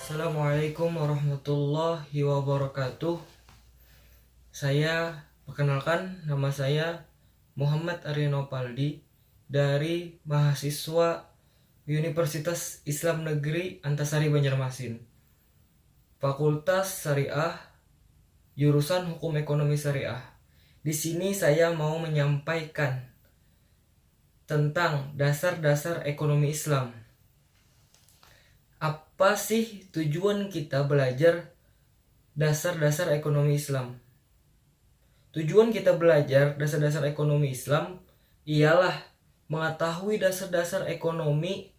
Assalamualaikum warahmatullahi wabarakatuh. Perkenalkan, nama saya Muhammad Ariano Paldi dari mahasiswa Universitas Islam Negeri Antasari Banjarmasin, Fakultas Syariah, jurusan Hukum Ekonomi Syariah. Di sini saya mau menyampaikan tentang dasar-dasar ekonomi Islam. Apa sih tujuan kita belajar dasar-dasar ekonomi Islam? Tujuan kita belajar dasar-dasar ekonomi Islam ialah mengetahui dasar-dasar ekonomi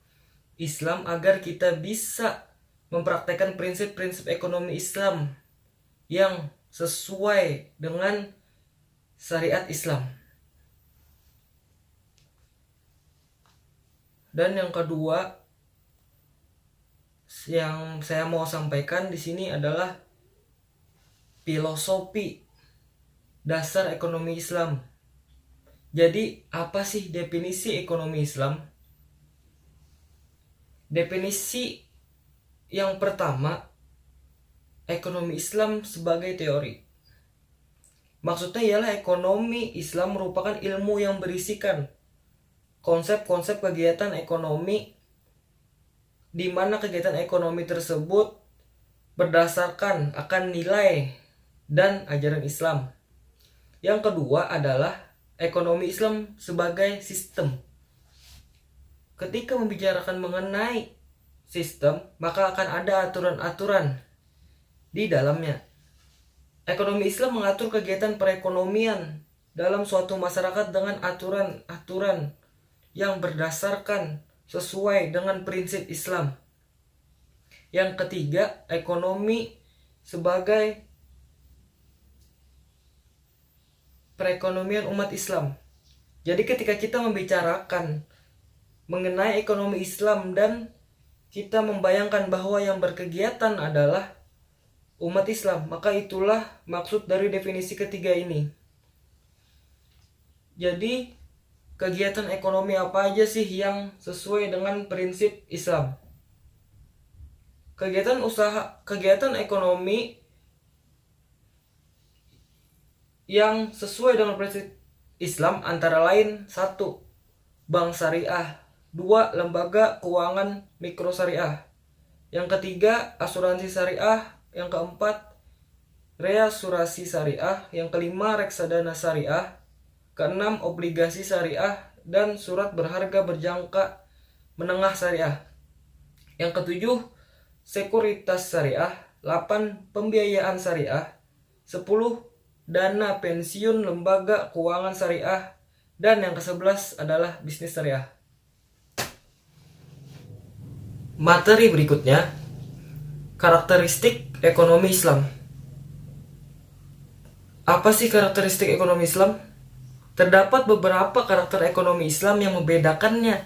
Islam agar kita bisa mempraktekkan prinsip-prinsip ekonomi Islam yang sesuai dengan syariat Islam. Dan yang kedua yang saya mau sampaikan di sini adalah filosofi dasar ekonomi Islam. Jadi, apa sih definisi ekonomi Islam? Definisi yang pertama, ekonomi Islam sebagai teori. Maksudnya ialah ekonomi Islam merupakan ilmu yang berisikan konsep-konsep kegiatan ekonomi di mana kegiatan ekonomi tersebut berdasarkan akan nilai dan ajaran Islam. Yang kedua adalah ekonomi Islam sebagai sistem. Ketika membicarakan mengenai sistem, maka akan ada aturan-aturan di dalamnya. Ekonomi Islam mengatur kegiatan perekonomian dalam suatu masyarakat dengan aturan-aturan yang berdasarkan sesuai dengan prinsip Islam. Yang ketiga, ekonomi sebagai perekonomian umat Islam. Jadi ketika kita membicarakan mengenai ekonomi Islam dan kita membayangkan bahwa yang berkegiatan adalah umat Islam, maka itulah maksud dari definisi ketiga ini. Jadi kegiatan ekonomi apa aja sih yang sesuai dengan prinsip Islam? Kegiatan ekonomi yang sesuai dengan prinsip Islam antara lain 1. Bank syariah. 2. Lembaga keuangan mikro syariah. Yang ketiga, asuransi syariah. Yang keempat, reasurasi syariah. Yang kelima, reksadana syariah. Keenam, obligasi syariah dan surat berharga berjangka menengah syariah. Yang ketujuh, sekuritas syariah. 8. Pembiayaan syariah. 10. Dana pensiun lembaga keuangan syariah. Dan yang ke-11 adalah bisnis syariah. Materi berikutnya, karakteristik ekonomi Islam. Apa sih karakteristik ekonomi Islam? Terdapat beberapa karakter ekonomi Islam yang membedakannya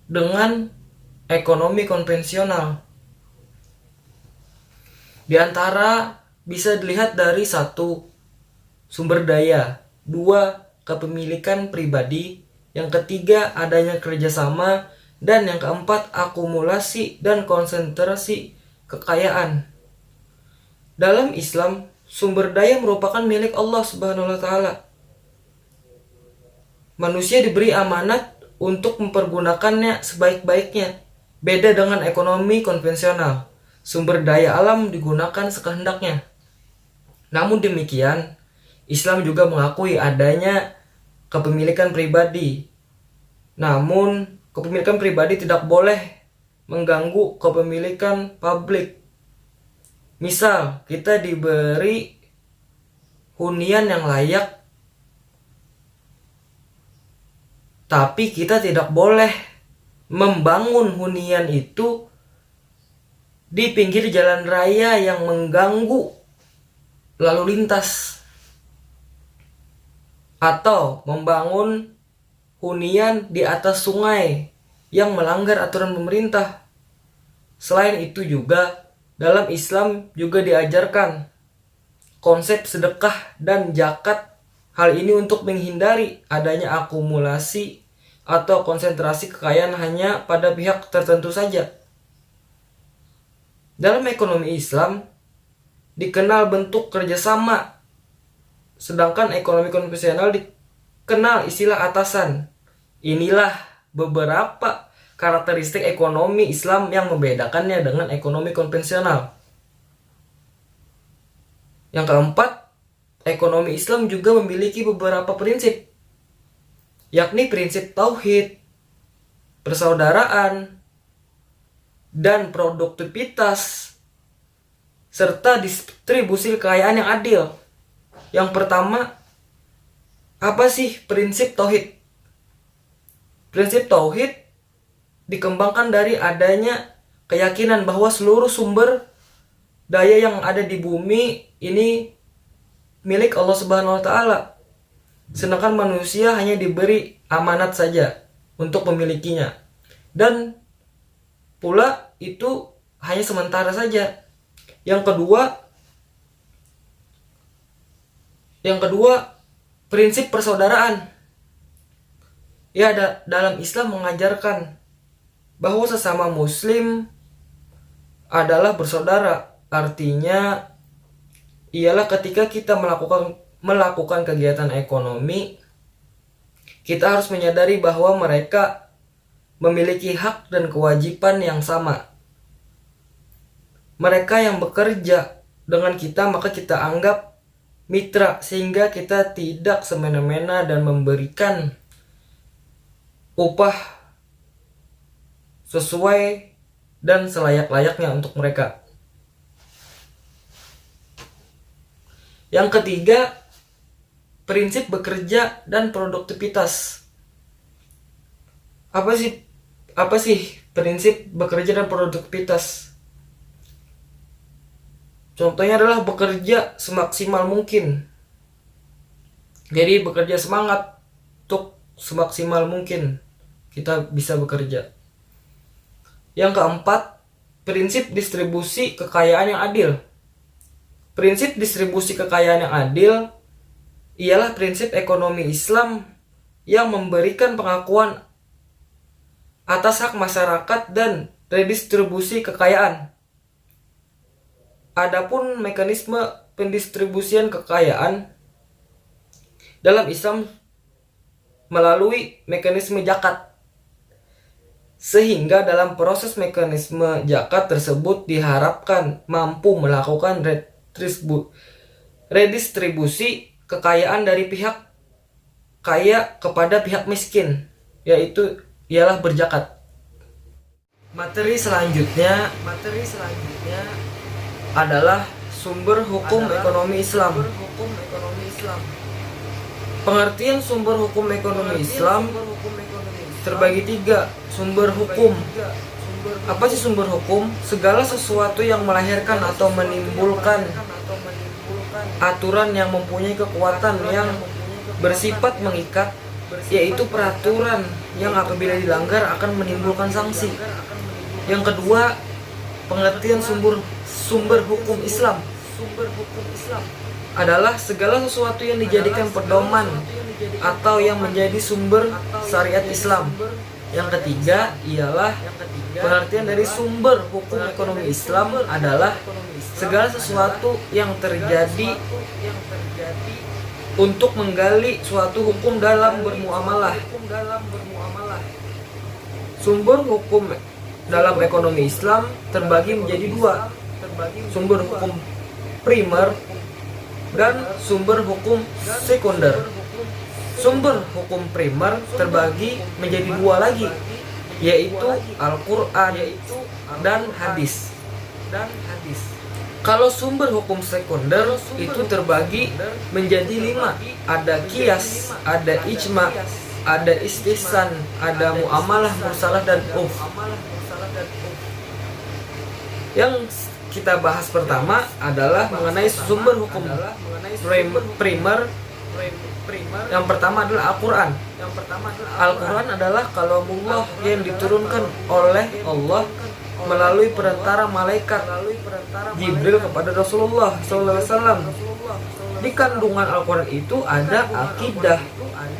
dengan ekonomi konvensional. Di antara bisa dilihat dari 1. Sumber daya. 2. Kepemilikan pribadi. Yang ketiga, adanya kerjasama. Dan yang keempat, akumulasi dan konsentrasi kekayaan. Dalam Islam, sumber daya merupakan milik Allah Subhanahu wa Ta'ala. Manusia diberi amanat untuk mempergunakannya sebaik-baiknya. Beda dengan ekonomi konvensional, sumber daya alam digunakan sekehendaknya. Namun demikian, Islam juga mengakui adanya kepemilikan pribadi. Namun, kepemilikan pribadi tidak boleh mengganggu kepemilikan publik. Misal, kita diberi hunian yang layak, tapi kita tidak boleh membangun hunian itu di pinggir jalan raya yang mengganggu lalu lintas, atau membangun hunian di atas sungai yang melanggar aturan pemerintah. Selain itu juga, dalam Islam juga diajarkan konsep sedekah dan zakat. Hal ini untuk menghindari adanya akumulasi atau konsentrasi kekayaan hanya pada pihak tertentu saja. Dalam ekonomi Islam dikenal bentuk kerjasama, sedangkan ekonomi konvensional dikenal istilah atasan. Inilah beberapa karakteristik ekonomi Islam yang membedakannya dengan ekonomi konvensional. Yang keempat, ekonomi Islam juga memiliki beberapa prinsip, yakni prinsip tauhid, persaudaraan, dan produktivitas, serta distribusi kekayaan yang adil. Yang pertama, apa sih prinsip tauhid? Prinsip tauhid dikembangkan dari adanya keyakinan bahwa seluruh sumber daya yang ada di bumi ini milik Allah Subhanahu wa taala. Sedangkan manusia hanya diberi amanat saja untuk memilikinya. Dan pula itu hanya sementara saja. Yang kedua, prinsip persaudaraan. Ya, dalam Islam mengajarkan bahwa sesama muslim adalah bersaudara. Artinya ialah ketika kita melakukan kegiatan ekonomi, kita harus menyadari bahwa mereka memiliki hak dan kewajiban yang sama. Mereka yang bekerja dengan kita maka kita anggap mitra, sehingga kita tidak semena-mena dan memberikan upah sesuai dan selayak-layaknya untuk mereka. Yang ketiga, prinsip bekerja dan produktivitas. Apa sih prinsip bekerja dan produktivitas? Contohnya adalah bekerja semaksimal mungkin. Jadi bekerja semangat untuk semaksimal mungkin kita bisa bekerja. Yang keempat, prinsip distribusi kekayaan yang adil. Prinsip distribusi kekayaan yang adil ialah prinsip ekonomi Islam yang memberikan pengakuan atas hak masyarakat dan redistribusi kekayaan. Adapun mekanisme pendistribusian kekayaan dalam Islam melalui mekanisme zakat. Sehingga dalam proses mekanisme zakat tersebut diharapkan mampu melakukan redistribusi kekayaan dari pihak kaya kepada pihak miskin, yaitu ialah berzakat. Materi selanjutnya adalah sumber hukum ekonomi Islam. Pengertian sumber hukum ekonomi Islam terbagi 3. Sumber hukum. Apa sih sumber hukum? Segala sesuatu yang melahirkan atau menimbulkan aturan yang mempunyai kekuatan yang bersifat mengikat, yaitu peraturan yang apabila dilanggar akan menimbulkan sanksi. Yang kedua, pengertian sumber hukum Islam adalah segala sesuatu yang dijadikan pedoman atau yang menjadi sumber syariat Islam. Yang ketiga ialah pengertian dari sumber hukum ekonomi Islam adalah segala sesuatu yang terjadi untuk menggali suatu hukum dalam bermuamalah. Sumber hukum dalam ekonomi Islam terbagi menjadi 2, sumber hukum primer dan sumber hukum sekunder. Sumber hukum primer terbagi menjadi 2 lagi, yaitu Al-Quran dan hadis. Kalau sumber hukum sekunder itu terbagi menjadi 5, ada qiyas, ada ijma, ada istihsan, ada muamalah mursalah dan Yang kita bahas pertama adalah mengenai sumber hukum primer. Yang pertama adalah Al-Quran. Al-Quran adalah kalamullah yang diturunkan oleh Allah melalui perantara malaikat Jibril kepada Rasulullah SAW. Di kandungan Al-Quran itu ada akidah,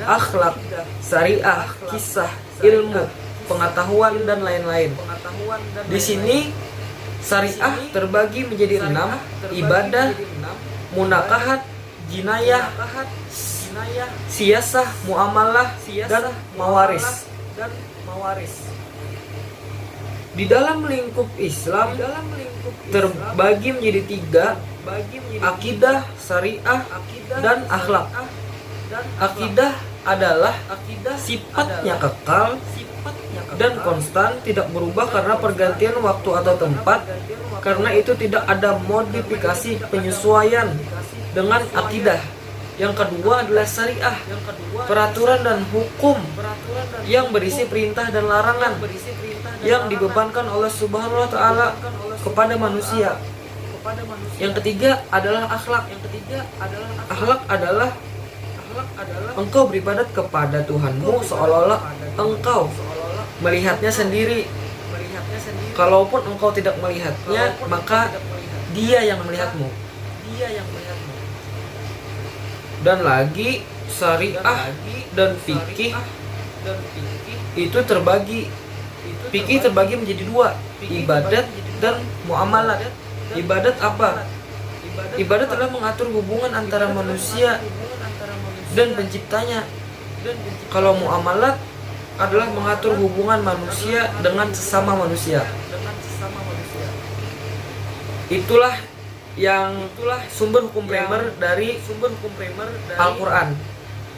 akhlak, syariah, kisah, ilmu, pengetahuan dan lain-lain. Di sini Syariah terbagi menjadi 6: ibadah, munakahat, jinayah, siyasah, muamalah, dan mawaris. Di dalam lingkup Islam terbagi menjadi 3: akidah, syariah, dan akhlak. Akidah adalah sifatnya kekal dan konstan, tidak berubah karena pergantian waktu atau tempat. Karena itu tidak ada modifikasi penyesuaian dengan akidah. Yang kedua adalah syariah, peraturan dan hukum yang berisi perintah dan larangan yang dibebankan oleh Subhanahu wa Ta'ala kepada manusia. Yang ketiga adalah akhlak. Akhlak adalah engkau beribadat kepada Tuhanmu seolah-olah engkau melihatnya sendiri. Kalaupun engkau tidak melihatnya, maka Dia yang melihatmu. Dan lagi syariah dan fikih itu terbagi. Fikih terbagi menjadi 2: ibadat dan muamalat. Ibadat apa? Ibadat adalah mengatur hubungan antara manusia dan penciptanya. Kalau muamalat adalah mengatur hubungan manusia dengan sesama manusia. Itulah sumber hukum primer dari Al-Quran.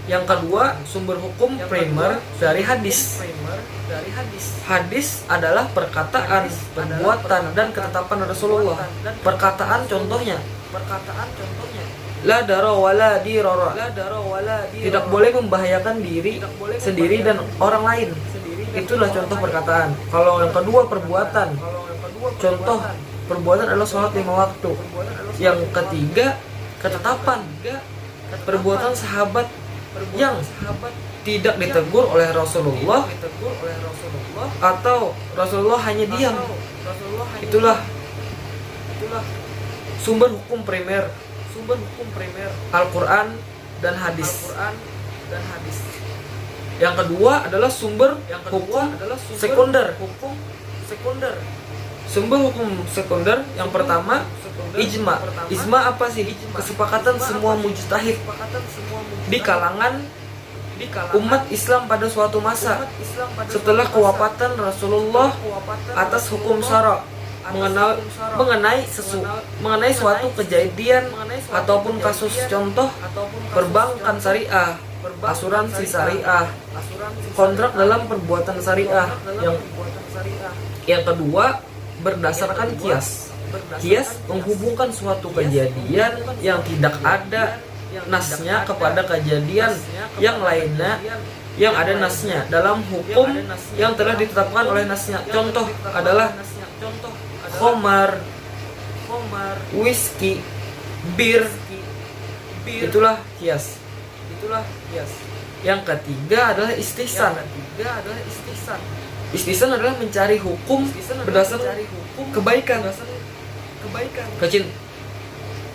Yang kedua, sumber hukum primer dari hadis. Hadis adalah perkataan, perbuatan, dan ketetapan Rasulullah. Perkataan contohnya, la dara wala dirara, tidak boleh membahayakan diri sendiri dan orang lain. Itulah contoh perkataan. Kalau yang kedua, perbuatan. Contoh perbuatan adalah sholat 5 waktu. Yang ketiga, ketetapan. Perbuatan sahabat yang tidak ditegur oleh Rasulullah atau Rasulullah hanya diam. Itulah sumber hukum primer Al-Quran dan hadis. Yang kedua adalah sumber hukum sekunder. Sumber hukum sekunder yang pertama, ijma. Ijma apa sih? Kesepakatan semua mujtahid di kalangan umat Islam pada suatu masa setelah kewafatan Rasulullah atas hukum syara mengenai suatu kejadian ataupun kasus. Contoh, perbankan syariah, asuransi syariah, kontrak dalam perbuatan syariah. Yang kedua, berdasarkan kias. Kias menghubungkan suatu kejadian yang tidak ada nasnya kepada kejadian yang lainnya yang ada nasnya dalam hukum yang telah ditetapkan oleh nasnya. Contoh adalah khamar, whisky, bir. Itulah kias. Yang ketiga adalah istihsan. Istihsan adalah mencari hukum berdasarkan kebaikan.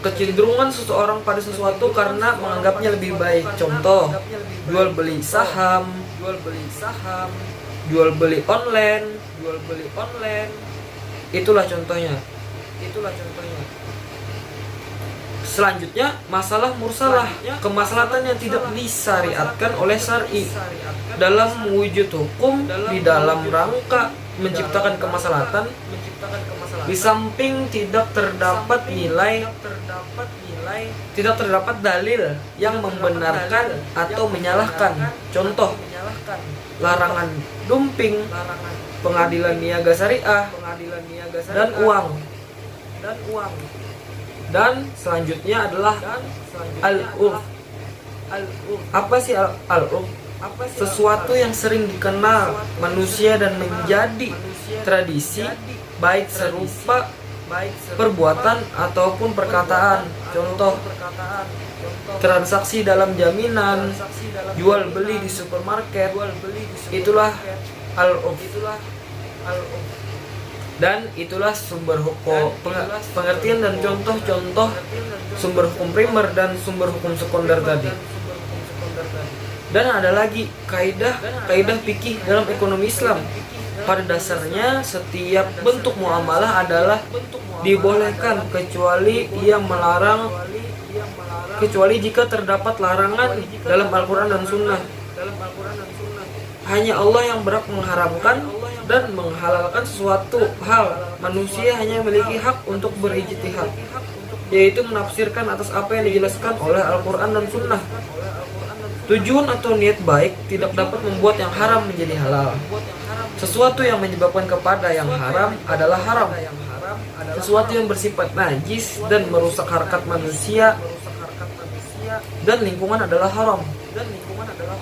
Kecenderungan seseorang pada sesuatu karena menganggapnya lebih baik. Contoh, jual beli saham, jual beli online. Itulah contohnya. Selanjutnya, masalah mursalah, kemaslahatan yang tidak disyariatkan oleh syar'i dalam wujud hukum di dalam rangka menciptakan kemaslahatan. Di samping tidak terdapat dalil yang membenarkan atau menyalahkan. Contoh, larangan dumping, pengadilan niaga syariah, dan uang. Dan selanjutnya adalah al-urf. Apa sih al-urf? Sesuatu yang sering dikenal manusia dan menjadi tradisi, baik serupa perbuatan ataupun perkataan. Contoh, transaksi dalam jaminan, jual beli di supermarket. Itulah al-urf. Dan itulah sumber hukum, pengertian dan contoh-contoh sumber hukum primer dan sumber hukum sekunder tadi. Dan ada lagi kaidah fikih dalam ekonomi Islam. Pada dasarnya setiap bentuk muamalah adalah dibolehkan kecuali jika terdapat larangan dalam Al-Quran dan Sunnah. Hanya Allah yang berhak mengharamkan dan menghalalkan sesuatu hal. Manusia hanya memiliki hak untuk berijtihad, yaitu menafsirkan atas apa yang dijelaskan oleh Al-Quran dan Sunnah. Tujuan atau niat baik tidak dapat membuat yang haram menjadi halal. Sesuatu yang menyebabkan kepada yang haram adalah haram. Sesuatu yang bersifat najis dan merusak harkat manusia dan lingkungan adalah haram.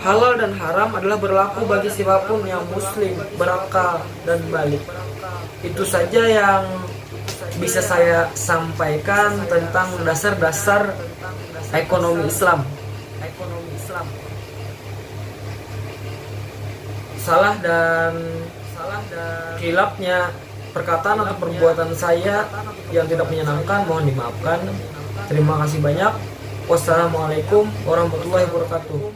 Halal dan haram adalah berlaku bagi siapapun yang muslim, berakal, dan balik. Itu saja yang bisa saya sampaikan tentang dasar-dasar ekonomi Islam. Salah dan khilafnya perkataan atau perbuatan saya yang tidak menyenangkan mohon dimaafkan. Terima kasih banyak. Wassalamualaikum warahmatullahi wabarakatuh.